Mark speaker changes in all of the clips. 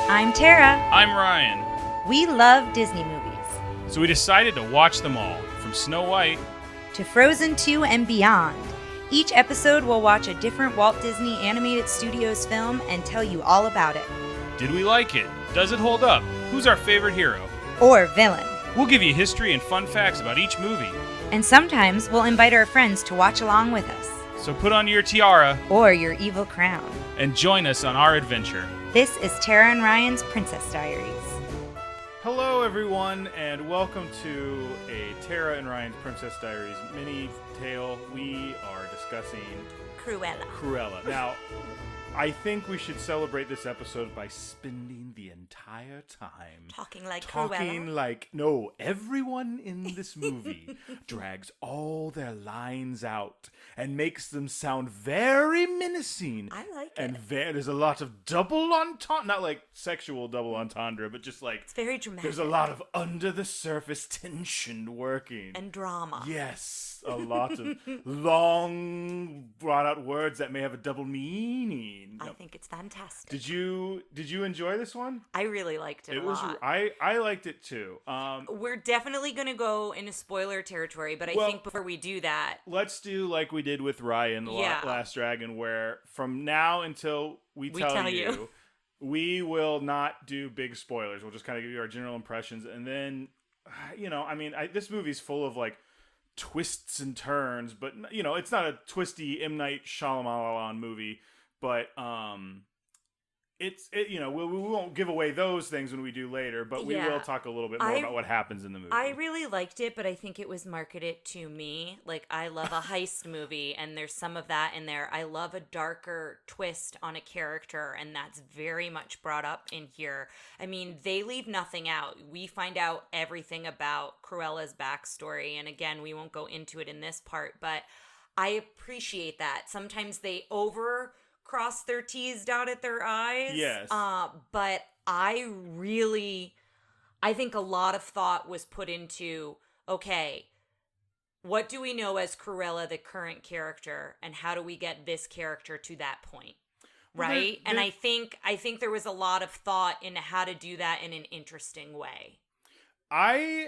Speaker 1: I'm Tara.
Speaker 2: I'm Ryan.
Speaker 1: We love Disney movies.
Speaker 2: So we decided to watch them all, from Snow White
Speaker 1: to Frozen 2 and beyond. Each episode will watch a different Walt Disney Animated Studios film and tell you all about it.
Speaker 2: Did we like it? Does it hold up? Who's our favorite hero?
Speaker 1: Or villain.
Speaker 2: We'll give you history and fun facts about each movie.
Speaker 1: And sometimes we'll invite our friends to watch along with us.
Speaker 2: So put on your tiara
Speaker 1: or your evil crown
Speaker 2: and join us on our adventure.
Speaker 1: This is Tara and Ryan's Princess Diaries.
Speaker 2: Hello everyone, and welcome to a Tara and Ryan's Princess Diaries mini-tale. We are discussing Cruella. Now, I think we should celebrate this episode by spending the entire time
Speaker 1: talking Cruella.
Speaker 2: No, everyone in this movie drags all their lines out and makes them sound very menacing.
Speaker 1: I like it.
Speaker 2: And there's a lot of double entendre, not like sexual double entendre, but just like
Speaker 1: it's very dramatic.
Speaker 2: There's a lot of under the surface tension working
Speaker 1: and drama.
Speaker 2: Yes, a lot of long brought out words that may have a double meaning.
Speaker 1: I think it's fantastic.
Speaker 2: Did you enjoy this one?
Speaker 1: I really liked it a lot.
Speaker 2: I liked it too.
Speaker 1: We're definitely going to go into spoiler territory, but I think before we do that,
Speaker 2: let's do like we did with Ryan, Last Dragon, where from now until we tell you, we will not do big spoilers. We'll just kind of give you our general impressions, and then, this movie's full of like twists and turns, but it's not a twisty M. Night Shyamalan movie. But we won't give away those things when we do later, but we will talk a little bit more about what happens in the movie.
Speaker 1: I really liked it, but I think it was marketed to me. Like, I love a heist movie, and there's some of that in there. I love a darker twist on a character, and that's very much brought up in here. I mean, they leave nothing out. We find out everything about Cruella's backstory, and again, we won't go into it in this part, but I appreciate that. Sometimes they cross their T's, dot at their I's.
Speaker 2: Yes.
Speaker 1: But I think a lot of thought was put into, okay, what do we know as Cruella, the current character, and how do we get this character to that point? Right? And I think there was a lot of thought into how to do that in an interesting way.
Speaker 2: I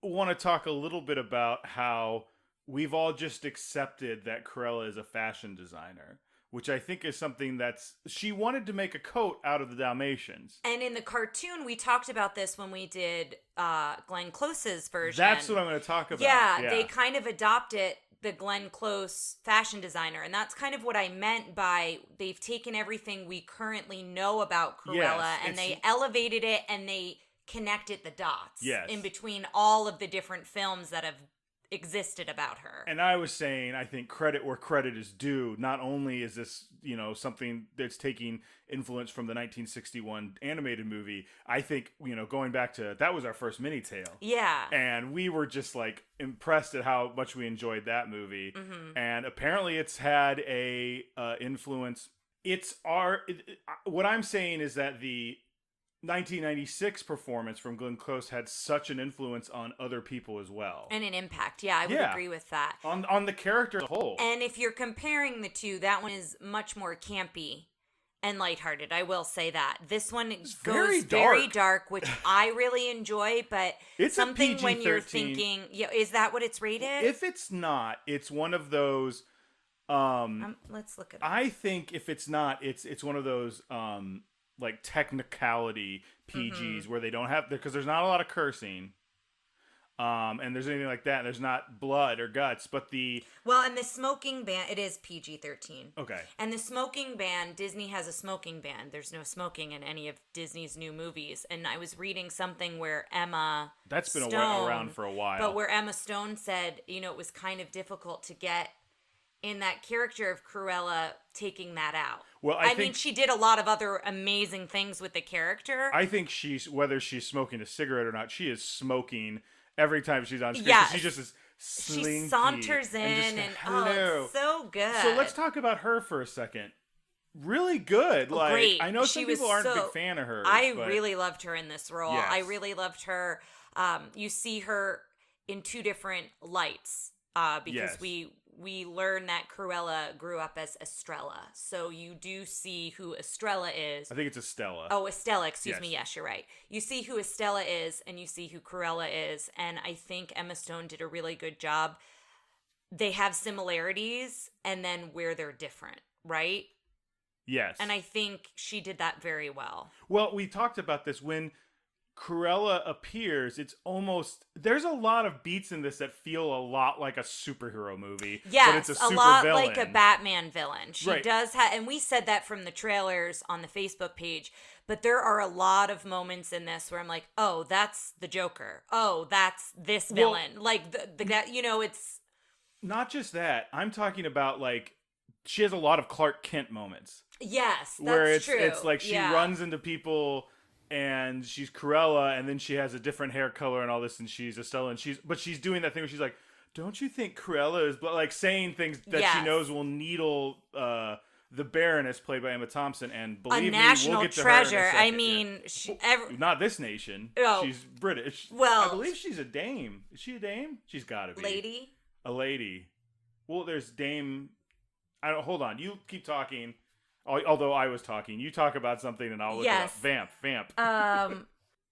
Speaker 2: want to talk a little bit about how we've all just accepted that Cruella is a fashion designer, which I think is something she wanted to make a coat out of the Dalmatians. And
Speaker 1: in the cartoon, we talked about this when we did Glenn Close's version.
Speaker 2: That's what I'm going to talk about.
Speaker 1: Yeah, they kind of adopted the Glenn Close fashion designer. And that's kind of what I meant by they've taken everything we currently know about Cruella and they elevated it and they connected the dots in between all of the different films that have existed about her.
Speaker 2: And I was saying, I think credit where credit is due. Not only is this, something that's taking influence from the 1961 animated movie, I think, going back to, that was our first MiniTale.
Speaker 1: Yeah.
Speaker 2: And we were just like impressed at how much we enjoyed that movie. Mm-hmm. And apparently it's had a influence. What I'm saying is that the 1996 performance from Glenn Close had such an influence on other people as well.
Speaker 1: And an impact. Yeah, I would agree with that.
Speaker 2: On the character as a whole.
Speaker 1: And if you're comparing the two, that one is much more campy and lighthearted. I will say that. This one goes very dark, which I really enjoy, but
Speaker 2: it's
Speaker 1: something
Speaker 2: a PG-13.
Speaker 1: When you're thinking, is that what it's rated?
Speaker 2: If it's not, it's one of those
Speaker 1: let's look at it.
Speaker 2: I think if it's not, it's one of those like technicality PGs where they don't have, because there's not a lot of cursing, and there's anything like that. There's not blood or guts, but
Speaker 1: and the smoking ban, it is PG-13.
Speaker 2: Okay. And
Speaker 1: the smoking ban, Disney has a smoking ban. There's no smoking in any of Disney's new movies. And I was reading something where
Speaker 2: that's been around for a while,
Speaker 1: but where Emma Stone said, it was kind of difficult to get in that character of Cruella taking that out.
Speaker 2: Well, I mean,
Speaker 1: she did a lot of other amazing things with the character.
Speaker 2: I think whether she's smoking a cigarette or not, she is smoking every time she's on screen.
Speaker 1: Yes.
Speaker 2: She just is slinky.
Speaker 1: She saunters in and it's so good.
Speaker 2: So let's talk about her for a second. Really good.
Speaker 1: Great.
Speaker 2: I know some people aren't a big fan of hers.
Speaker 1: I really loved her in this role.
Speaker 2: Yes.
Speaker 1: I really loved her. You see her in two different lights because we learn that Cruella grew up as Estrella. So you do see who Estrella is.
Speaker 2: I think it's Estella.
Speaker 1: Oh, Estella, excuse me. Yes, you're right. You see who Estella is and you see who Cruella is. And I think Emma Stone did a really good job. They have similarities and then where they're different, right?
Speaker 2: Yes.
Speaker 1: And I think she did that very well.
Speaker 2: Well, we talked about this when Cruella appears. It's almost, there's a lot of beats in this that feel a lot like a superhero movie.
Speaker 1: Yes,
Speaker 2: but it's a super
Speaker 1: lot
Speaker 2: villain.
Speaker 1: like a Batman villain. She
Speaker 2: right.
Speaker 1: does have, and we said that from the trailers on the Facebook page, but there are a lot of moments in this where I'm like, oh, that's the Joker. Oh, that's this villain. Well, like, that, you know, it's...
Speaker 2: Not just that. I'm talking about, like, she has a lot of Clark Kent moments.
Speaker 1: Yes, that's
Speaker 2: where
Speaker 1: true.
Speaker 2: It's like she runs into people and she's Cruella and then she has a different hair color and all this and she's Estella and she's doing that thing where she's like, don't you think Cruella is like saying things that she knows will needle the Baroness, played by Emma Thompson, and believe me, we'll get to
Speaker 1: treasure.
Speaker 2: Her in a second.
Speaker 1: I mean,
Speaker 2: not this nation.
Speaker 1: Oh,
Speaker 2: she's British.
Speaker 1: Well,
Speaker 2: I believe she's a dame. Is she a dame? She's got to be.
Speaker 1: Lady?
Speaker 2: A lady. Well, there's Dame. Hold on. You keep talking. Although I was talking, you talk about something and I'll look it up. Vamp.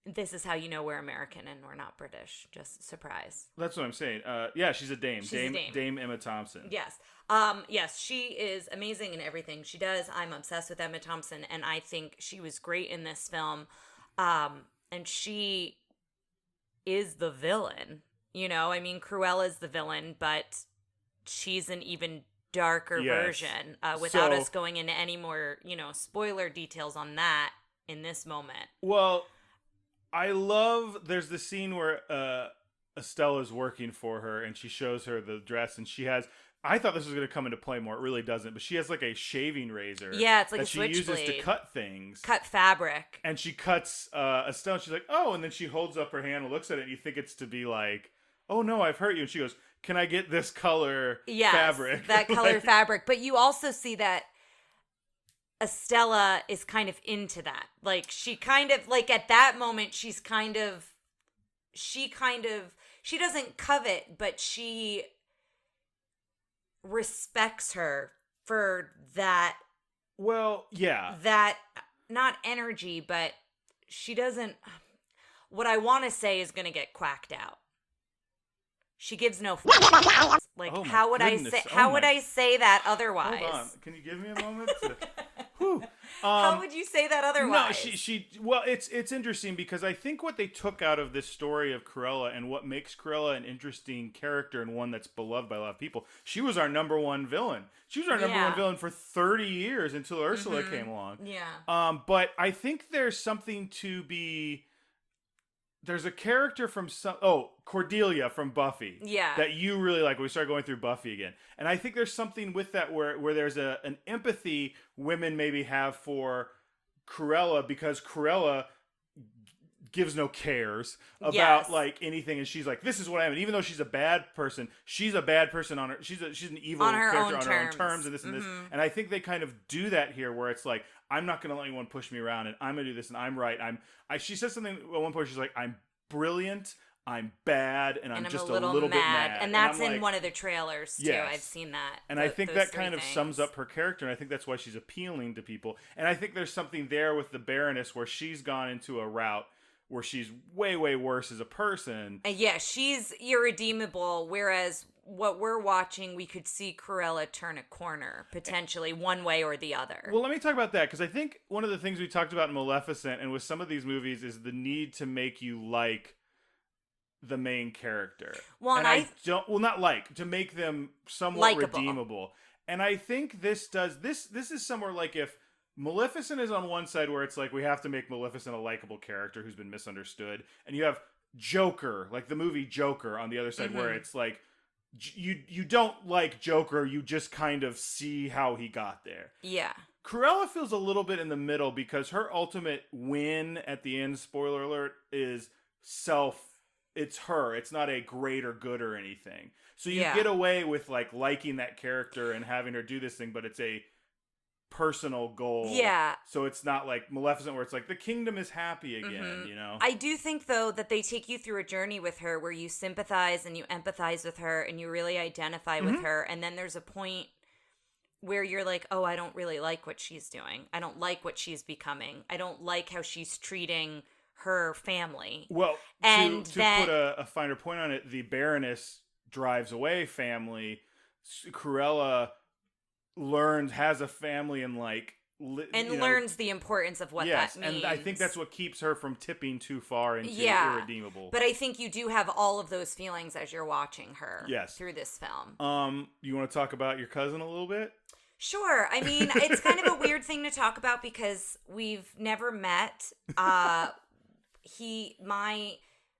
Speaker 1: This is how you know we're American and we're not British. Just surprise.
Speaker 2: That's what I'm saying. Yeah, she's a dame.
Speaker 1: She's a dame.
Speaker 2: Dame Emma Thompson.
Speaker 1: Yes. Yes, she is amazing in everything she does. I'm obsessed with Emma Thompson, and I think she was great in this film. And she is the villain. You know, I mean, Cruella's the villain, but she's an even darker version without us going into any more, spoiler details on that in this moment.
Speaker 2: Well, I love, there's the scene where Estella's working for her and she shows her the dress and she has, I thought this was going to come into play more. It really doesn't, but she has like a shaving razor.
Speaker 1: Yeah, it's like
Speaker 2: that
Speaker 1: a
Speaker 2: she
Speaker 1: switchblade.
Speaker 2: uses to cut things.
Speaker 1: Cut fabric.
Speaker 2: And she cuts Estella and she's like, oh, and then she holds up her hand and looks at it and you think it's to be like, oh no, I've hurt you. And she goes, can I get this color fabric?
Speaker 1: That color fabric. But you also see that Estella is kind of into that. Like, she kind of, like, at that moment, she doesn't covet, but she respects her for that.
Speaker 2: Well, yeah.
Speaker 1: That, not energy, but she doesn't, what I want to say is going to get quacked out. She gives no like,
Speaker 2: oh
Speaker 1: how would
Speaker 2: goodness.
Speaker 1: I say that otherwise?
Speaker 2: Hold on. Can you give me a moment?
Speaker 1: How would you say that otherwise?
Speaker 2: No, well, it's interesting because I think what they took out of this story of Cruella and what makes Cruella an interesting character and one that's beloved by a lot of people, she was our number one villain. She was our number one villain for 30 years until Ursula came along.
Speaker 1: Yeah.
Speaker 2: But I think there's something to be... There's a character from Cordelia from Buffy.
Speaker 1: Yeah.
Speaker 2: That you really like when we start going through Buffy again. And I think there's something with that where there's an empathy women maybe have for Cruella because Cruella gives no cares about like anything, and she's like, this is what I am. And even though she's a bad person, she's a bad person on her. She's an evil character on her own terms, and this and this. And I think they kind of do that here, where it's like, I'm not going to let anyone push me around, and I'm going to do this, and I'm right. She says something at one point. She's like, I'm brilliant, I'm bad, and I'm just a little bit mad.
Speaker 1: And that's in one of the trailers too. Yes. I've seen that.
Speaker 2: And I think that kind of sums up her character, and I think that's why she's appealing to people. And I think there's something there with the Baroness where she's gone into a route where she's way, way worse as a person.
Speaker 1: Yeah, she's irredeemable, whereas what we're watching, we could see Cruella turn a corner, potentially, one way or the other.
Speaker 2: Well, let me talk about that, because I think one of the things we talked about in Maleficent and with some of these movies is the need to make you like the main character.
Speaker 1: Well,
Speaker 2: to make them somewhat redeemable. And I think this is somewhere like if Maleficent is on one side where it's like we have to make Maleficent a likable character who's been misunderstood, and you have Joker, like the movie Joker, on the other side where it's like you don't like Joker, you just kind of see how he got there.
Speaker 1: Yeah.
Speaker 2: Cruella feels a little bit in the middle because her ultimate win at the end, spoiler alert, is it's her. It's not a great or good or anything. So you get away with like liking that character and having her do this thing, but it's a personal goal.
Speaker 1: Yeah.
Speaker 2: So it's not like Maleficent where it's like the kingdom is happy again, you know?
Speaker 1: I do think, though, that they take you through a journey with her where you sympathize and you empathize with her and you really identify with her. And then there's a point where you're like, oh, I don't really like what she's doing. I don't like what she's becoming. I don't like how she's treating her family.
Speaker 2: Well,
Speaker 1: and
Speaker 2: to put a finer point on it, the Baroness drives away family. Cruella has a family and like...
Speaker 1: learns the importance of what that means.
Speaker 2: And I think that's what keeps her from tipping too far into irredeemable.
Speaker 1: But I think you do have all of those feelings as you're watching her through this film.
Speaker 2: You want to talk about your cousin a little bit?
Speaker 1: Sure. I mean, it's kind of a weird thing to talk about because we've never met. My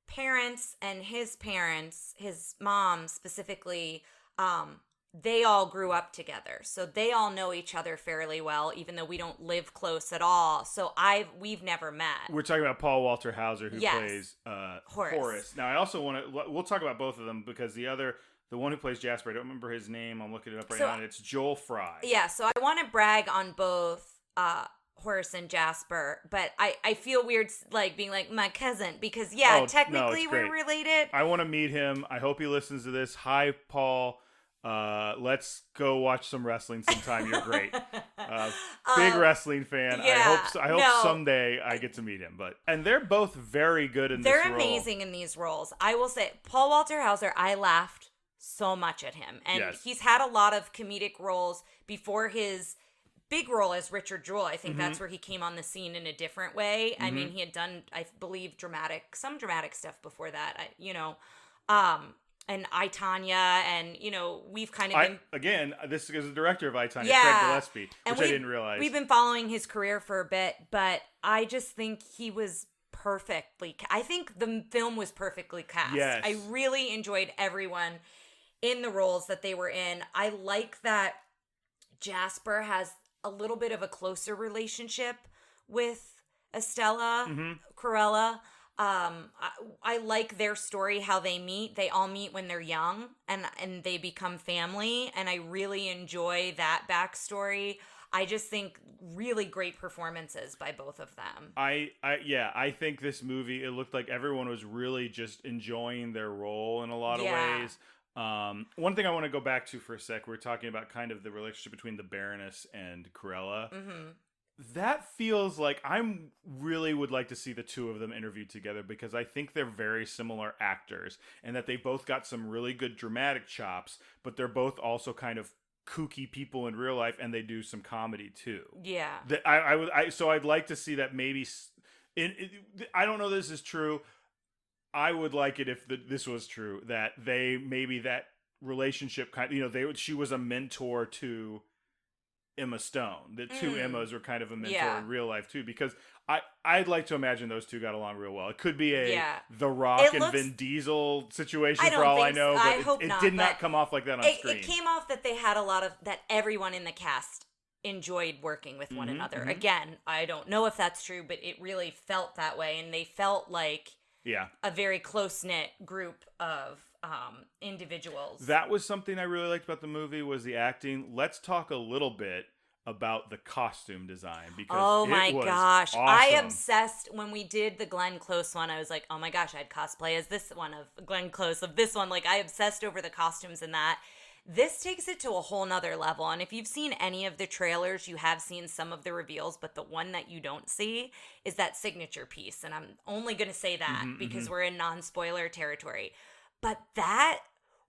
Speaker 1: parents and his parents, his mom specifically, they all grew up together. So they all know each other fairly well, even though we don't live close at all. So we've never met.
Speaker 2: We're talking about Paul Walter Hauser, who plays Horace. Now, I also we'll talk about both of them because the one who plays Jasper, I don't remember his name. I'm looking it up right now, and it's Joel Fry.
Speaker 1: Yeah, so I want to brag on both Horace and Jasper, but I feel weird like being like my cousin because technically we're related.
Speaker 2: I want to meet him. I hope he listens to this. Hi, Paul. Let's go watch some wrestling sometime. You're great. Big wrestling fan. I hope someday I get to meet him. And they're both very good in this role.
Speaker 1: They're amazing in these roles. I will say, Paul Walter Hauser, I laughed so much at him. And he's had a lot of comedic roles before his big role as Richard Jewell. I think that's where he came on the scene in a different way. I mean, he had done, I believe, some dramatic stuff before that, and I, Tonya, and, we've kind of been...
Speaker 2: Again, this is the director of I, Tonya, Craig Gillespie, which I didn't realize.
Speaker 1: We've been following his career for a bit, but I just think he was I think the film was perfectly cast.
Speaker 2: Yes.
Speaker 1: I really enjoyed everyone in the roles that they were in. I like that Jasper has a little bit of a closer relationship with Estella, Cruella. I like their story, how they meet. They all meet when they're young and they become family. And I really enjoy that backstory. I just think really great performances by both of them.
Speaker 2: I think this movie, it looked like everyone was really just enjoying their role in a lot of ways. One thing I want to go back to for a sec, we're talking about kind of the relationship between the Baroness and Cruella. That feels like really would like to see the two of them interviewed together because I think they're very similar actors and that they both got some really good dramatic chops, but they're both also kind of kooky people in real life and they do some comedy too.
Speaker 1: Yeah.
Speaker 2: So I'd like to see that maybe I don't know this is true. I would like it if this was true, that that relationship she was a mentor to Emma Stone. The two Emmas were kind of a mentor in real life too, because I'd like to imagine those two got along real well. It could be The Rock and Vin Diesel situation for all I know, but it did not come off like that on screen. It came
Speaker 1: off that they had that everyone in the cast enjoyed working with one another. Again, I don't know if that's true, but it really felt that way, and they felt like a very close-knit group of individuals.
Speaker 2: That was something I really liked about the movie, was the acting. Let's talk a little bit about the costume design, because
Speaker 1: oh my gosh,
Speaker 2: awesome.
Speaker 1: I obsessed when we did the Glenn Close one. I was like, oh my gosh, I'd cosplay as this one of Glenn Close of this one. Like, I obsessed over the costumes in that. This takes it to a whole nother level. And if you've seen any of the trailers, you have seen some of the reveals, but the one that you don't see is that signature piece. And I'm only going to say that because we're in non-spoiler territory. But that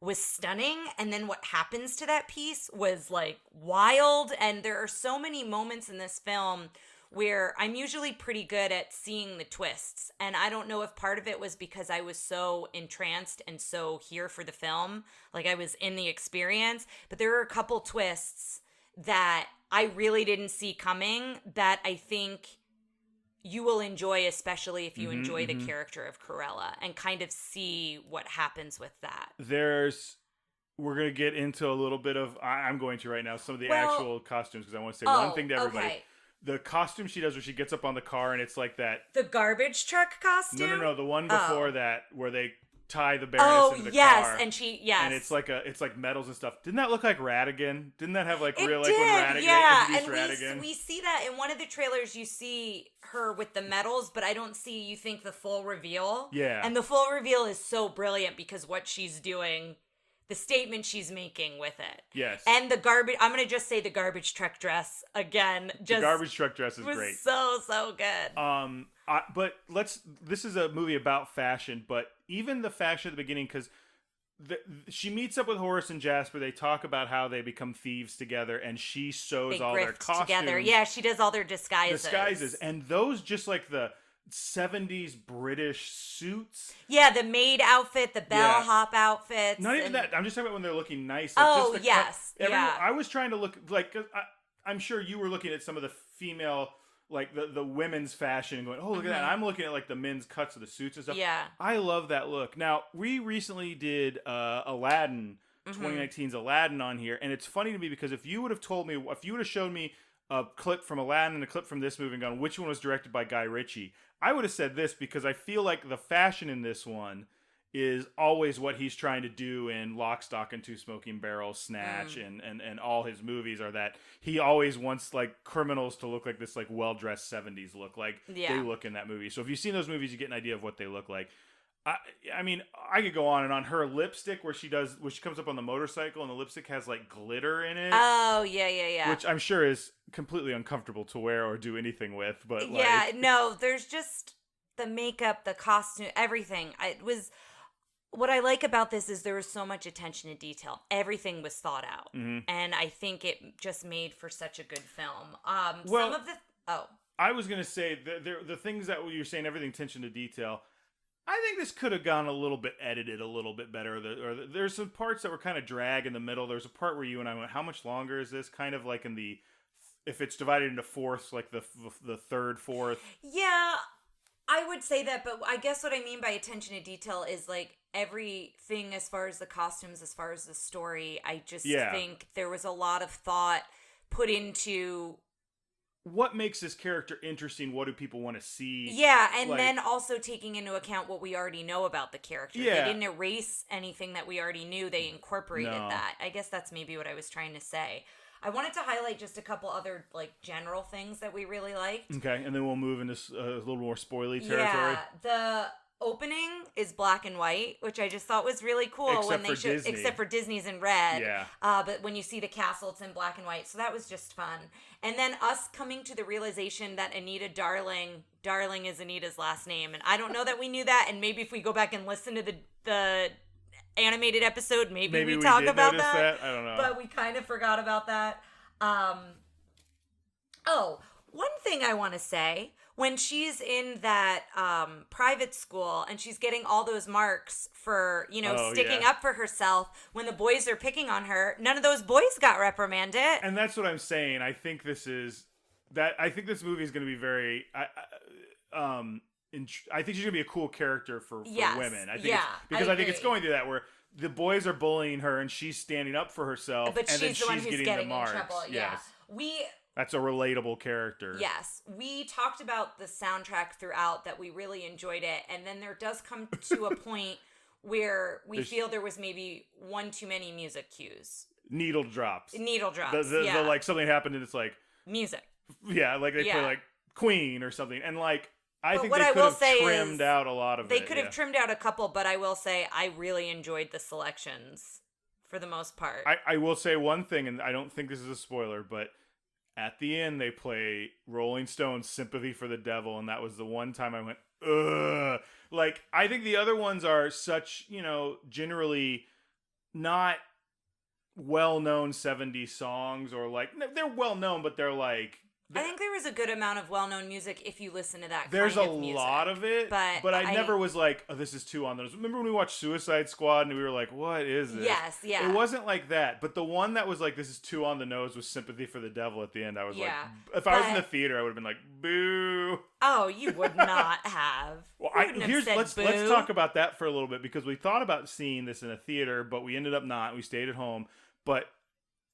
Speaker 1: was stunning. And then what happens to that piece was like wild. And there are so many moments in this film where I'm usually pretty good at seeing the twists. And I don't know if part of it was because I was so entranced and so here for the film, like I was in the experience, but there are a couple twists that I really didn't see coming that I think you will enjoy, especially if you enjoy the character of Cruella and kind of see what happens with that.
Speaker 2: We're going to get into a little bit of, I'm going to right now, some of the actual costumes, because I want to say one thing to everybody.
Speaker 1: Okay.
Speaker 2: The costume she does where she gets up on the car and it's like that.
Speaker 1: The garbage truck costume?
Speaker 2: No. The one before that where they tie the Baroness into the car.
Speaker 1: And
Speaker 2: and it's like medals and stuff. Didn't that look like Radigan? Didn't that have like
Speaker 1: it
Speaker 2: real
Speaker 1: did,
Speaker 2: like when Radigan introduced Radigan?
Speaker 1: We see that in one of the trailers. You see her with the medals, but I don't see. You think the full reveal?
Speaker 2: Yeah,
Speaker 1: and the full reveal is so brilliant because what she's doing. The statement she's making with it.
Speaker 2: Yes.
Speaker 1: And the garbage, I'm going to just say the garbage truck dress again.
Speaker 2: The garbage truck dress is great.
Speaker 1: So good.
Speaker 2: But this is a movie about fashion, but even the fashion at the beginning, because she meets up with Horace and Jasper. They talk about how they become thieves together, and she sews all their costumes. Together.
Speaker 1: Yeah, she does all their disguises.
Speaker 2: And those just like the 70s British suits.
Speaker 1: Yeah, the maid outfit, the bellhop outfits.
Speaker 2: Not even that. I'm just talking about when they're looking nice.
Speaker 1: Like
Speaker 2: I was trying to look like I'm sure you were looking at some of the female, like the women's fashion and going, oh, look at that. I'm looking at like the men's cuts of the suits and stuff.
Speaker 1: Yeah.
Speaker 2: I love that look. Now, we recently did Aladdin, 2019's Aladdin on here. And it's funny to me because if you would have shown me a clip from Aladdin and a clip from this movie and gone, which one was directed by Guy Ritchie? I would have said this because I feel like the fashion in this one is always what he's trying to do in Lock, Stock, and Two Smoking Barrels, Snatch, and all his movies are that he always wants like criminals to look like this like well-dressed 70s look like they look in that movie. So if you've seen those movies, you get an idea of what they look like. I mean, I could go on and on. Her lipstick, where she comes up on the motorcycle, and the lipstick has like glitter in it.
Speaker 1: Oh yeah.
Speaker 2: Which I'm sure is completely uncomfortable to wear or do anything with. But
Speaker 1: there's just the makeup, the costume, everything. What I like about this is there was so much attention to detail. Everything was thought out, and I think it just made for such a good film.
Speaker 2: I was gonna say the things that you're saying, everything attention to detail. I think this could have gone a little bit edited a little bit better. There's some parts that were kind of drag in the middle. There's a part where you and I went, how much longer is this? Kind of like if it's divided into fourths, like the third, fourth.
Speaker 1: Yeah, I would say that, but I guess what I mean by attention to detail is like everything as far as the costumes, as far as the story. I just think there was a lot of thought put into
Speaker 2: what makes this character interesting? What do people want to see?
Speaker 1: Yeah, and then also taking into account what we already know about the character. Yeah. They didn't erase anything that we already knew. They incorporated that. I guess that's maybe what I was trying to say. I wanted to highlight just a couple other like general things that we really liked.
Speaker 2: Okay, and then we'll move into a little more spoily territory.
Speaker 1: Yeah, the opening is black and white, which I just thought was really cool. Except for Disney's in red.
Speaker 2: Yeah.
Speaker 1: But when you see the castle, it's in black and white. So that was just fun. And then us coming to the realization that Anita Darling is Anita's last name. And I don't know that we knew that. And maybe if we go back and listen to the animated episode, maybe we talk about that.
Speaker 2: I don't know.
Speaker 1: But we kind of forgot about that. One thing I want to say, when she's in that private school and she's getting all those marks for, sticking up for herself, when the boys are picking on her, none of those boys got reprimanded.
Speaker 2: And that's what I'm saying. I think this movie is going to be very... I think she's going to be a cool character for women. I think it's going through that where the boys are bullying her and she's standing up for herself,
Speaker 1: but
Speaker 2: and then she's getting the marks.
Speaker 1: In trouble.
Speaker 2: Yes.
Speaker 1: Yeah.
Speaker 2: That's a relatable character.
Speaker 1: Yes. We talked about the soundtrack throughout that we really enjoyed it. And then there does come to a point where we feel there was maybe one too many music cues.
Speaker 2: Needle drops.
Speaker 1: The
Speaker 2: like something happened and it's like...
Speaker 1: Music.
Speaker 2: Yeah, like they play like Queen or something. And like, I think they could have trimmed out a lot of it.
Speaker 1: They could have trimmed out a couple, but I will say I really enjoyed the selections for the most part.
Speaker 2: I will say one thing, and I don't think this is a spoiler, but... At the end, they play Rolling Stones' Sympathy for the Devil, and that was the one time I went, ugh. Like, I think the other ones are such, generally not well-known 70s songs, or like, they're well-known, but they're like...
Speaker 1: I think there was a good amount of well-known music if you listen to that
Speaker 2: There's
Speaker 1: kind of music.
Speaker 2: There's a lot of it, but I never was like, oh, this is too on those. Remember when we watched Suicide Squad and we were like, what is this?
Speaker 1: Yes, yeah.
Speaker 2: It wasn't like that, but the one that was like, this is too on the nose was Sympathy for the Devil at the end. I was like, if I was in the theater, I would have been like, boo.
Speaker 1: Oh, you would not have.
Speaker 2: Well, let's talk about that for a little bit, because we thought about seeing this in a theater, but we ended up not. We stayed at home, but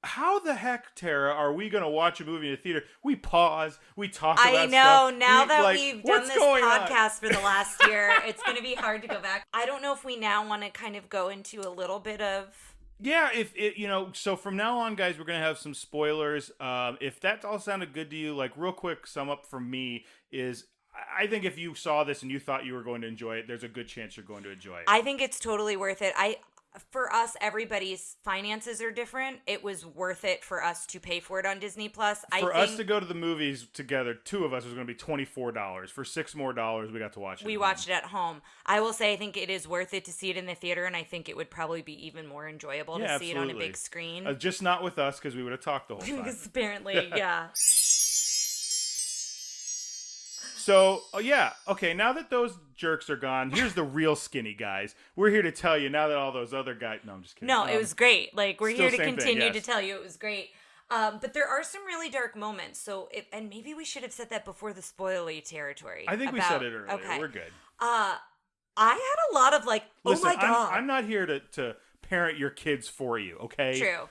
Speaker 2: how the heck, Tara, are we going to watch a movie in a theater? We pause. We talk about
Speaker 1: I
Speaker 2: stuff.
Speaker 1: know. Now that
Speaker 2: like,
Speaker 1: we've done this podcast for the last year, it's going to be hard to go back. I don't know if we now want to kind of go into a little bit of...
Speaker 2: Yeah, if it, so from now on, guys, we're going to have some spoilers. If that all sounded good to you, like, real quick sum up from me is... I think if you saw this and you thought you were going to enjoy it, there's a good chance you're going to enjoy it.
Speaker 1: I think it's totally worth it. For us, everybody's finances are different. It was worth it for us to pay for it on Disney Plus.
Speaker 2: For us to go to the movies together, 2 of us was going to be $24. For $6 more, we got to watch it.
Speaker 1: We watched it at home. I will say I think it is worth it to see it in the theater, and I think it would probably be even more enjoyable to see it on a big screen.
Speaker 2: Just not with us, because we would have talked the whole time.
Speaker 1: Because apparently, yeah.
Speaker 2: So, okay, now that those jerks are gone, here's the real skinny guys. We're here to tell you, now that all those other guys... No, I'm just kidding.
Speaker 1: No, it was great. Like, we're here to continue to tell you it was great. But there are some really dark moments. So, and maybe we should have said that before the spoily territory.
Speaker 2: I think we said it earlier. Okay. We're good.
Speaker 1: I had a lot of like,
Speaker 2: listen,
Speaker 1: oh my God.
Speaker 2: I'm not here to parent your kids for you, okay?
Speaker 1: True.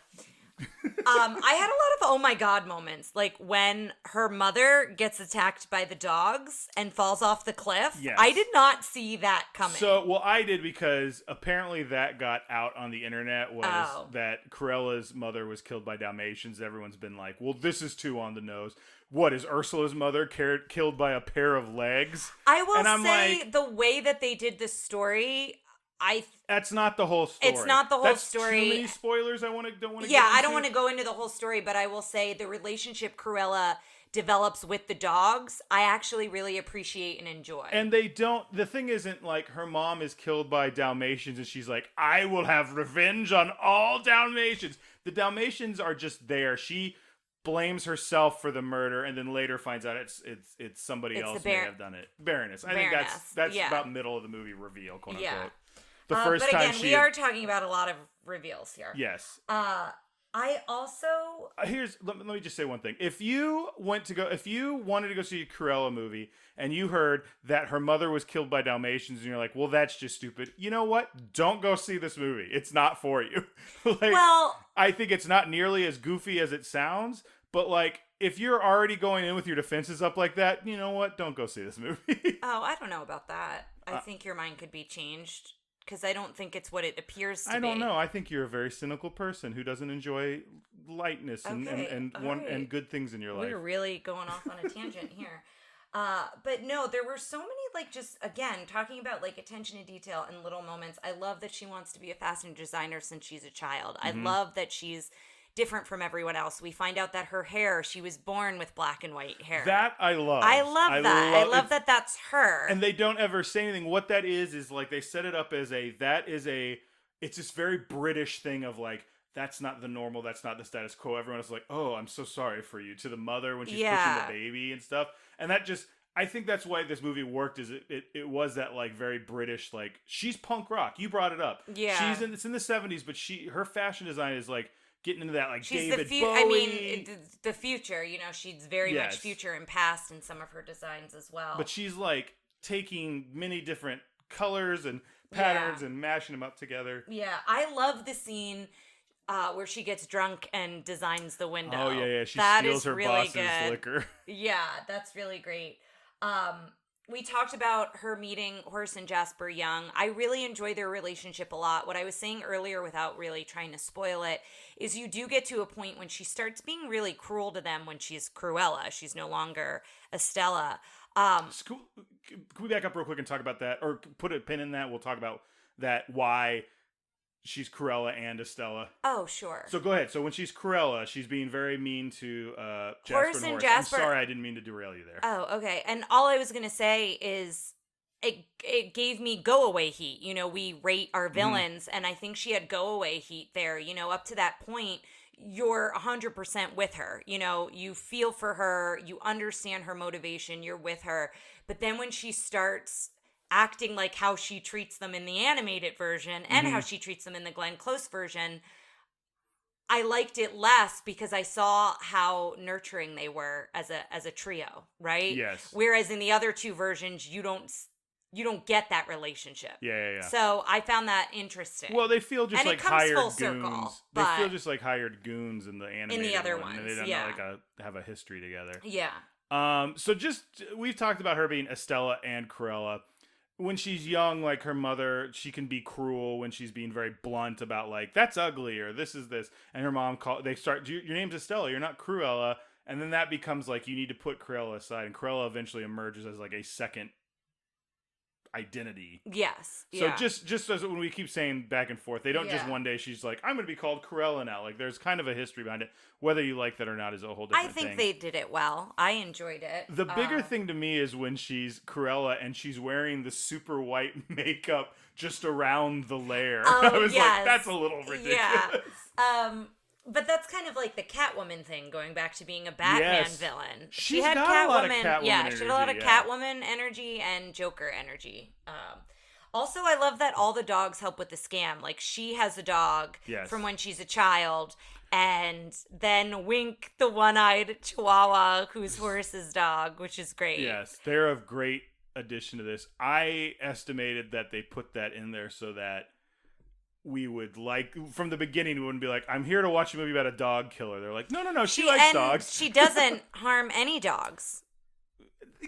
Speaker 1: I had a lot of oh my God moments, like when her mother gets attacked by the dogs and falls off the cliff.
Speaker 2: Yes.
Speaker 1: I did not see that coming.
Speaker 2: So, well, I did, because apparently that got out on the internet, was that Cruella's mother was killed by Dalmatians. Everyone's been like, well, this is too on the nose. What, is Ursula's mother killed by a pair of legs?
Speaker 1: I will say, like, the way that they did this story...
Speaker 2: That's not the whole story.
Speaker 1: It's not the whole story.
Speaker 2: Too many spoilers. I don't want to.
Speaker 1: Yeah, I don't want to go into the whole story, but I will say the relationship Cruella develops with the dogs, I actually really appreciate and enjoy.
Speaker 2: And they don't. The thing isn't like her mom is killed by Dalmatians, and she's like, "I will have revenge on all Dalmatians." The Dalmatians are just there. She blames herself for the murder, and then later finds out it's somebody else may have done it. Baroness. I think that's about middle of the movie reveal, quote unquote. The first
Speaker 1: but
Speaker 2: time
Speaker 1: again, we are talking about a lot of reveals here.
Speaker 2: Yes.
Speaker 1: I also
Speaker 2: let me just say one thing. If you wanted to go see a Cruella movie and you heard that her mother was killed by Dalmatians and you're like, well, that's just stupid. You know what? Don't go see this movie. It's not for you. I think it's not nearly as goofy as it sounds, but like, if you're already going in with your defenses up like that, you know what? Don't go see this movie.
Speaker 1: Oh, I don't know about that. I think your mind could be changed. Because I don't think it's what it appears to be.
Speaker 2: I don't know. I think you're a very cynical person who doesn't enjoy lightness and good things in your life.
Speaker 1: We're really going off on a tangent here. But no, there were so many, like, just, again, talking about, like, attention to detail and little moments. I love that she wants to be a fashion designer since she's a child. Mm-hmm. I love that she's different from everyone else. We find out that her hair, she was born with black and white hair. That
Speaker 2: I love.
Speaker 1: I love that that's her.
Speaker 2: And they don't ever say anything. What that is like they set it up as it's this very British thing of like, that's not the normal, that's not the status quo. Everyone is like, oh, I'm so sorry for you, to the mother when she's pushing the baby and stuff. And that just, I think that's why this movie worked, is it was that like very British, like, she's punk rock. You brought it up.
Speaker 1: Yeah.
Speaker 2: It's in the 70s, but her fashion design is like, getting into that, like,
Speaker 1: she's
Speaker 2: David Bowie.
Speaker 1: I mean, the future, she's very much future and past in some of her designs as well.
Speaker 2: But she's, like, taking many different colors and patterns and mashing them up together.
Speaker 1: Yeah, I love the scene where she gets drunk and designs the window.
Speaker 2: Oh, yeah, she steals her really boss's liquor.
Speaker 1: Yeah, that's really great. We talked about her meeting Horace and Jasper Young. I really enjoy their relationship a lot. What I was saying earlier, without really trying to spoil it, is you do get to a point when she starts being really cruel to them when she's Cruella. She's no longer Estella.
Speaker 2: Can we back up real quick and talk about that? Or put a pin in that? We'll talk about that, why she's Cruella and Estella.
Speaker 1: Oh, sure.
Speaker 2: So go ahead. So when she's Cruella, she's being very mean to Jasper
Speaker 1: Horace
Speaker 2: and Horace.
Speaker 1: Jasper.
Speaker 2: I'm sorry, I didn't mean to derail you there.
Speaker 1: Oh, okay. And all I was going to say is it gave me go away heat. We rate our villains, and I think she had go away heat there. Up to that point, you're 100% with her. You feel for her, you understand her motivation, you're with her. But then when she starts acting like how she treats them in the animated version and how she treats them in the Glenn Close version, I liked it less because I saw how nurturing they were as a trio, right?
Speaker 2: Yes.
Speaker 1: Whereas in the other two versions, you don't get that relationship.
Speaker 2: Yeah.
Speaker 1: So I found that interesting.
Speaker 2: Well, they feel just
Speaker 1: and
Speaker 2: like
Speaker 1: it comes
Speaker 2: hired
Speaker 1: full
Speaker 2: goons.
Speaker 1: circle,
Speaker 2: They feel just like hired goons in the animated
Speaker 1: in the other
Speaker 2: one,
Speaker 1: ones,
Speaker 2: and they don't
Speaker 1: yeah.
Speaker 2: have a history together.
Speaker 1: Yeah.
Speaker 2: So we've talked about her being Estella and Cruella. When she's young, like her mother, she can be cruel when she's being very blunt about like, that's ugly or this is this. And her mom your name's Estella, you're not Cruella. And then that becomes like, you need to put Cruella aside. And Cruella eventually emerges as like a second identity.
Speaker 1: Yes.
Speaker 2: So
Speaker 1: yeah.
Speaker 2: just as when we keep saying back and forth, they don't just one day she's like, I'm going to be called Cruella now. Like there's kind of a history behind it. Whether you like that or not is a whole different thing.
Speaker 1: I think they did it well. I enjoyed it.
Speaker 2: The bigger thing to me is when she's Cruella and she's wearing the super white makeup just around the lair. I was like, that's a little ridiculous.
Speaker 1: Yeah. But that's kind of like the Catwoman thing, going back to being a Batman villain.
Speaker 2: She had got a lot of Catwoman energy.
Speaker 1: She had a lot of Catwoman energy and Joker energy. Also, I love that all the dogs help with the scam. Like, she has a dog from when she's a child, and then Wink, the one-eyed Chihuahua, who's Horace's dog, which is great.
Speaker 2: Yes, they're a great addition to this. I estimated that they put that in there so that we would like, from the beginning, we wouldn't be like, I'm here to watch a movie about a dog killer. They're like, no, she likes dogs.
Speaker 1: She doesn't harm any dogs.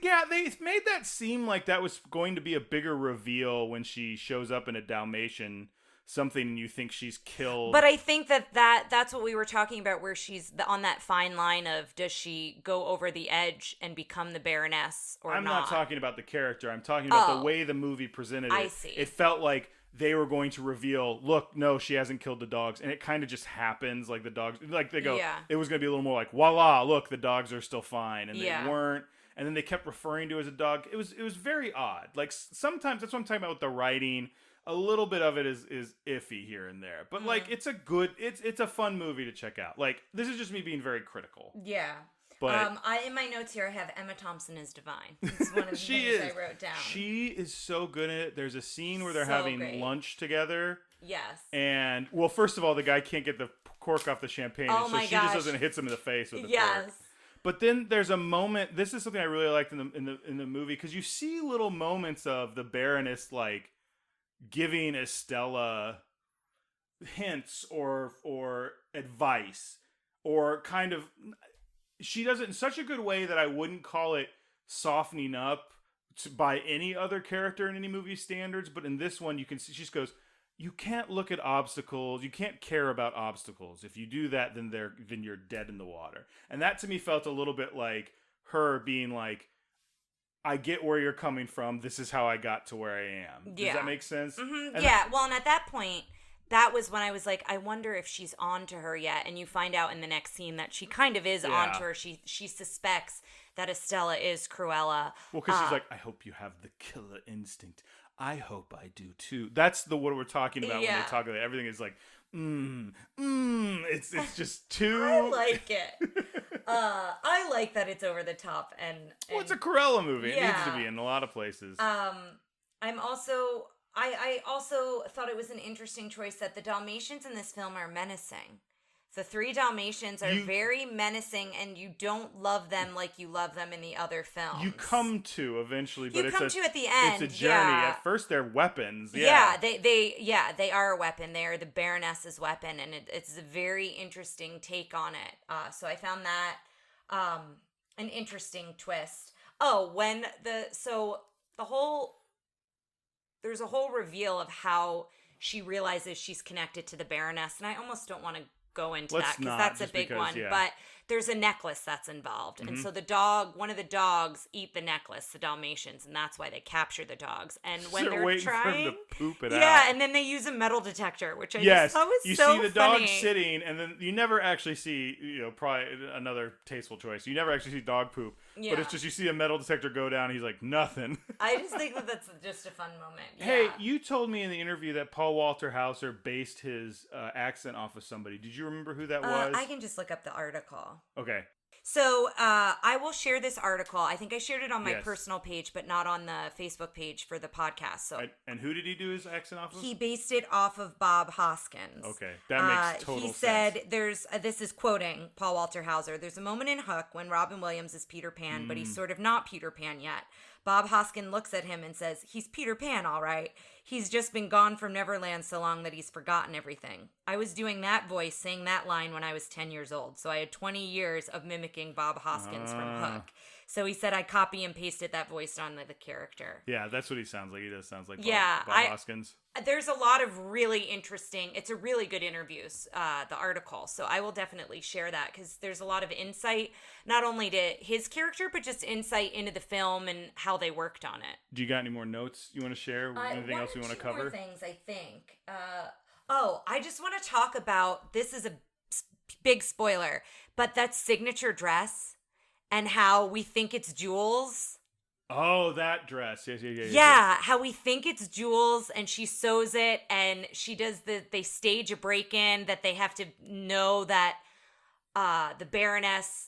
Speaker 2: Yeah, they made that seem like that was going to be a bigger reveal when she shows up in a Dalmatian something and you think she's killed.
Speaker 1: But I think that's what we were talking about, where she's on that fine line of, does she go over the edge and become the Baroness or not?
Speaker 2: I'm not talking about the character. I'm talking about the way the movie presented it.
Speaker 1: I see.
Speaker 2: It felt like they were going to reveal, look, no, she hasn't killed the dogs. And it kind of just happens, like the dogs, like they go, it was going to be a little more like, voila, look, the dogs are still fine. And they weren't. And then they kept referring to it as a dog. It was very odd. Like sometimes, that's what I'm talking about with the writing. A little bit of it is iffy here and there. But like, it's a fun movie to check out. Like, this is just me being very critical.
Speaker 1: Yeah.
Speaker 2: But
Speaker 1: in my notes here, I have Emma Thompson is divine. It's one of the things I wrote down.
Speaker 2: She is so good at it. There's a scene where they're having lunch together.
Speaker 1: Yes.
Speaker 2: And, well, first of all, the guy can't get the cork off the champagne. So she just doesn't hits him in the face with the cork. But then there's a moment, this is something I really liked in the movie, because you see little moments of the Baroness, like, giving Estella hints or advice, or kind of, she does it in such a good way that I wouldn't call it softening up by any other character in any movie standards, but in this one you can see, she just goes, you can't look at obstacles, you can't care about obstacles. If you do that, then you're dead in the water. And that to me felt a little bit like her being like, I get where you're coming from, this is how I got to where I am. Does that make sense?
Speaker 1: Mm-hmm. Yeah, well, and at that point, that was when I was like, I wonder if she's on to her yet. And you find out in the next scene that she kind of is on to her. She suspects that Estella is Cruella.
Speaker 2: Well, because she's like, I hope you have the killer instinct. I hope I do too. That's what we're talking about when they talk about it. Everything is like, it's just too.
Speaker 1: I like it. I like that it's over the top and
Speaker 2: well, it's a Cruella movie. It needs to be in a lot of places.
Speaker 1: I also thought it was an interesting choice that the Dalmatians in this film are menacing. The 3 Dalmatians are very menacing, and you don't love them like you love them in the other films.
Speaker 2: You come to eventually, but
Speaker 1: at the end.
Speaker 2: It's a journey. At first, they're weapons.
Speaker 1: Yeah, they are a weapon. They are the Baroness's weapon, and it's a very interesting take on it. So I found that an interesting twist. Oh, there's a whole reveal of how she realizes she's connected to the Baroness, and I almost don't want to go into that because that's a big one. But there's a necklace that's involved, and so one of the dogs eat the necklace, the Dalmatians, and that's why they capture the dogs. And when they're trying,
Speaker 2: for him to poop it out,
Speaker 1: and then they use a metal detector, which I just thought was so funny. You see the dog
Speaker 2: sitting, and then you never actually see, probably another tasteful choice. You never actually see dog poop, but it's just you see a metal detector go down. And he's like, nothing.
Speaker 1: I just think that's just a fun moment.
Speaker 2: Hey, you told me in the interview that Paul Walter Hauser based his accent off of somebody. Did you remember who that was?
Speaker 1: I can just look up the article.
Speaker 2: Okay.
Speaker 1: So I will share this article. I think I shared it on my personal page, but not on the Facebook page for the podcast. So,
Speaker 2: and who did he do his accent off of?
Speaker 1: He based it off of Bob Hoskins.
Speaker 2: Okay, that makes total sense.
Speaker 1: He said, this is quoting Paul Walter Hauser, there's a moment in Hook when Robin Williams is Peter Pan, but he's sort of not Peter Pan yet. Bob Hoskin looks at him and says, "He's Peter Pan, all right. He's just been gone from Neverland so long that he's forgotten everything." I was doing that voice, saying that line when I was 10 years old. So I had 20 years of mimicking Bob Hoskins from Hook. So he said I copy and pasted that voice on the character.
Speaker 2: Yeah, that's what he sounds like. He does sounds like Bob Hoskins.
Speaker 1: There's a lot of really interesting, it's a really good interviews, the article. So I will definitely share that because there's a lot of insight, not only to his character, but just insight into the film and how they worked on it.
Speaker 2: Do you got any more notes you want to share? Anything else you want to cover?
Speaker 1: More things, I think. I just want to talk about, this is a big spoiler, but that signature dress and how we think it's Jules.
Speaker 2: Oh, that dress. Yeah.
Speaker 1: Yeah, how we think it's Jules and she sews it and she does they stage a break-in that they have to know that the Baroness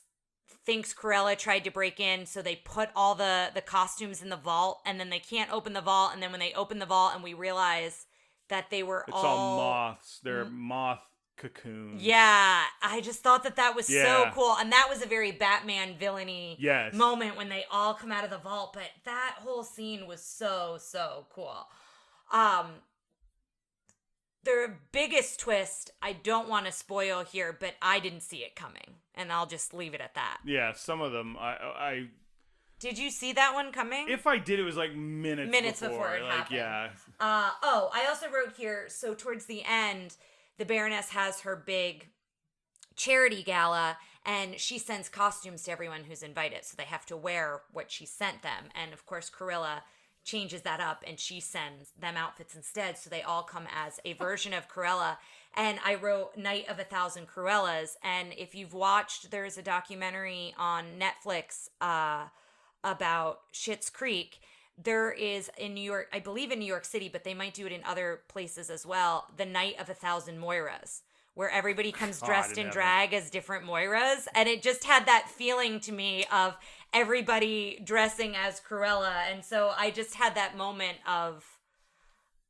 Speaker 1: thinks Cruella tried to break in, so they put all the costumes in the vault and then they can't open the vault, and then when they open the vault and we realize that they were
Speaker 2: it's all moths. They're moth cocoons.
Speaker 1: Yeah, I just thought that was so cool. And that was a very Batman villainy moment when they all come out of the vault. But that whole scene was so cool. Their biggest twist, I don't want to spoil here, but I didn't see it coming. And I'll just leave it at that. Yeah,
Speaker 2: some of them, I
Speaker 1: Did you see that one coming?
Speaker 2: If I did, it was like minutes before
Speaker 1: it happened.
Speaker 2: Yeah.
Speaker 1: I also wrote here, so towards the end, the Baroness has her big charity gala, and she sends costumes to everyone who's invited, so they have to wear what she sent them. And, of course, Cruella changes that up, and she sends them outfits instead, so they all come as a version of Cruella. And I wrote Night of 1,000 Cruellas, and if you've watched, there's a documentary on Netflix about Schitt's Creek. There is in New York, I believe in New York City, but they might do it in other places as well, the Night of 1,000 Moiras, where everybody comes dressed in drag as different Moiras. And it just had that feeling to me of everybody dressing as Cruella. And so I just had that moment of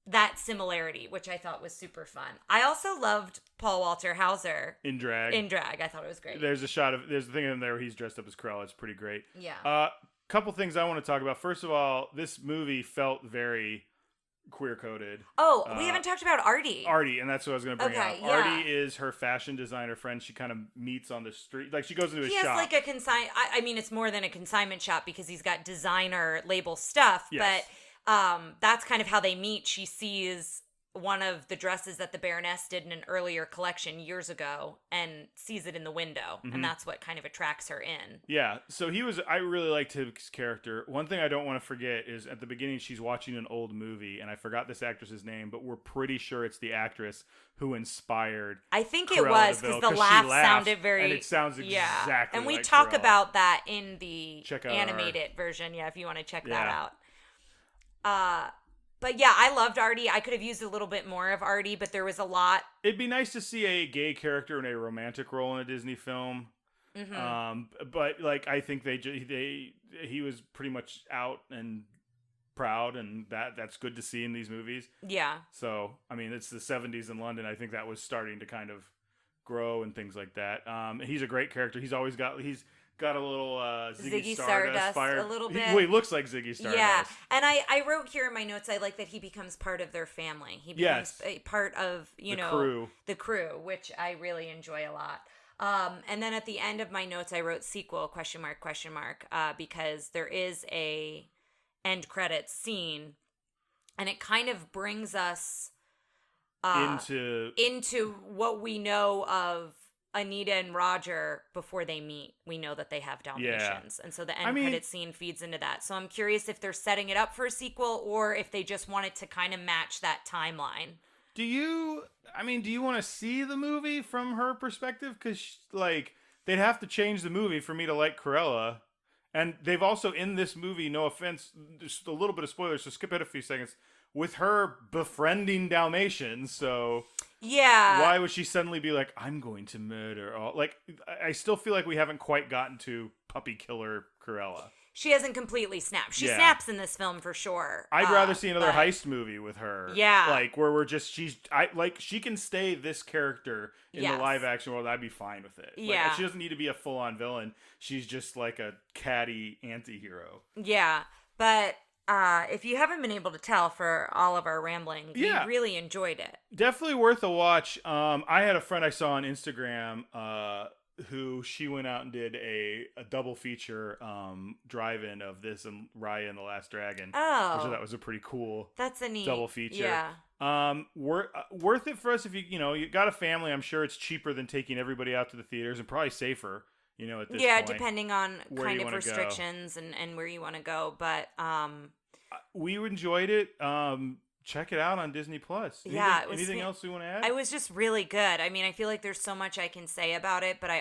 Speaker 1: that similarity, which I thought was super fun. I also loved Paul Walter Hauser.
Speaker 2: In drag.
Speaker 1: I thought it was great.
Speaker 2: There's a thing in there where he's dressed up as Cruella. It's pretty great.
Speaker 1: Yeah.
Speaker 2: Couple things I want to talk about. First of all, this movie felt very queer-coded.
Speaker 1: Oh, we haven't talked about Artie.
Speaker 2: Artie, and that's what I was going to bring up.
Speaker 1: Yeah.
Speaker 2: Artie is her fashion designer friend. She kind of meets on the street. Like, she goes into a shop.
Speaker 1: He has like a I mean, it's more than a consignment shop because he's got designer label stuff.
Speaker 2: Yes.
Speaker 1: But that's kind of how they meet. She sees one of the dresses that the Baroness did in an earlier collection years ago and sees it in the window. Mm-hmm. And that's what kind of attracts her in.
Speaker 2: Yeah. So I really liked his character. One thing I don't want to forget is at the beginning, she's watching an old movie, and I forgot this actress's name, but we're pretty sure it's the actress who inspired
Speaker 1: I think Cruella it was, because the laugh sounded very...
Speaker 2: And it sounds exactly
Speaker 1: And we
Speaker 2: like
Speaker 1: talk
Speaker 2: Cruella.
Speaker 1: about that in the animated version, if you want to check that out. But yeah, I loved Artie. I could have used a little bit more of Artie, but there was a lot.
Speaker 2: It'd be nice to see a gay character in a romantic role in a Disney film. Mm-hmm. But like, I think he was pretty much out and proud, and that's good to see in these movies.
Speaker 1: Yeah.
Speaker 2: So, I mean, it's the 70s in London. I think that was starting to kind of grow and things like that. He's a great character. He's got a little Ziggy Stardust fire.
Speaker 1: A little bit.
Speaker 2: He looks like Ziggy Stardust.
Speaker 1: Yeah, and I wrote here in my notes, I like that he becomes part of their family. He becomes a part of, the crew, which I really enjoy a lot. And then at the end of my notes, I wrote sequel, ? Because there is a end credits scene, and it kind of brings us into what we know of Anita and Roger before they meet. We know that they have Dalmatians. And so the end credit scene feeds into that. So I'm curious if they're setting it up for a sequel or if they just wanted to kind of match that timeline.
Speaker 2: Do you want to see the movie from her perspective? Because, they'd have to change the movie for me to like Cruella. And they've also, in this movie, no offense, just a little bit of spoilers, so skip ahead a few seconds, with her befriending Dalmatians, so...
Speaker 1: Yeah.
Speaker 2: Why would she suddenly be like, I'm going to murder all... I still feel like we haven't quite gotten to puppy killer Cruella.
Speaker 1: She hasn't completely snapped. She snaps in this film for sure.
Speaker 2: I'd rather see another heist movie with her.
Speaker 1: Yeah.
Speaker 2: Where we're just... she can stay this character in the live action world. I'd be fine with it.
Speaker 1: Yeah.
Speaker 2: She doesn't need to be a full-on villain. She's just like a catty anti-hero.
Speaker 1: Yeah. But if you haven't been able to tell for all of our rambling, we really enjoyed it.
Speaker 2: Definitely worth a watch. I had a friend I saw on Instagram who she went out and did a double feature drive-in of this and Raya and the Last Dragon.
Speaker 1: Oh.
Speaker 2: Which I thought was a pretty cool
Speaker 1: That's a neat
Speaker 2: double feature.
Speaker 1: Yeah.
Speaker 2: Worth it for us if you got a family. I'm sure it's cheaper than taking everybody out to the theaters and probably safer. At this point,
Speaker 1: depending on kind of restrictions and where you want to go. But
Speaker 2: we enjoyed it. Check it out on Disney Plus. Anything else we want to add?
Speaker 1: It was just really good. I mean, I feel like there's so much I can say about it, but I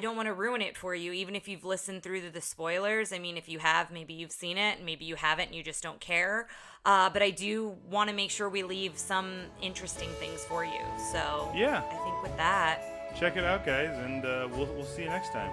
Speaker 1: don't want to ruin it for you, even if you've listened through the spoilers. I mean, if you have, maybe you've seen it, and maybe you haven't, and you just don't care. But I do want to make sure we leave some interesting things for you. So
Speaker 2: yeah,
Speaker 1: I think with that,
Speaker 2: check it out, guys, and we'll see you next time.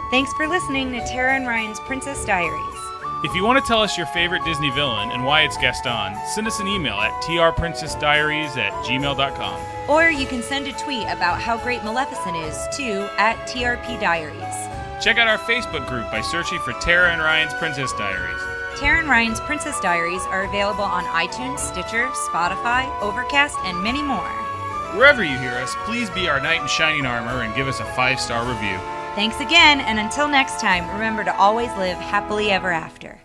Speaker 1: Thanks for listening to Tara and Ryan's Princess Diaries.
Speaker 2: If you want to tell us your favorite Disney villain and why it's guest on, send us an email at trprincessdiaries@gmail.com.
Speaker 1: Or you can send a tweet about how great Maleficent is to @TRPDiaries.
Speaker 2: Check out our Facebook group by searching for Tara and Ryan's Princess Diaries.
Speaker 1: Tara and Ryan's Princess Diaries are available on iTunes, Stitcher, Spotify, Overcast, and many more.
Speaker 2: Wherever you hear us, please be our knight in shining armor and give us a 5-star review.
Speaker 1: Thanks again, and until next time, remember to always live happily ever after.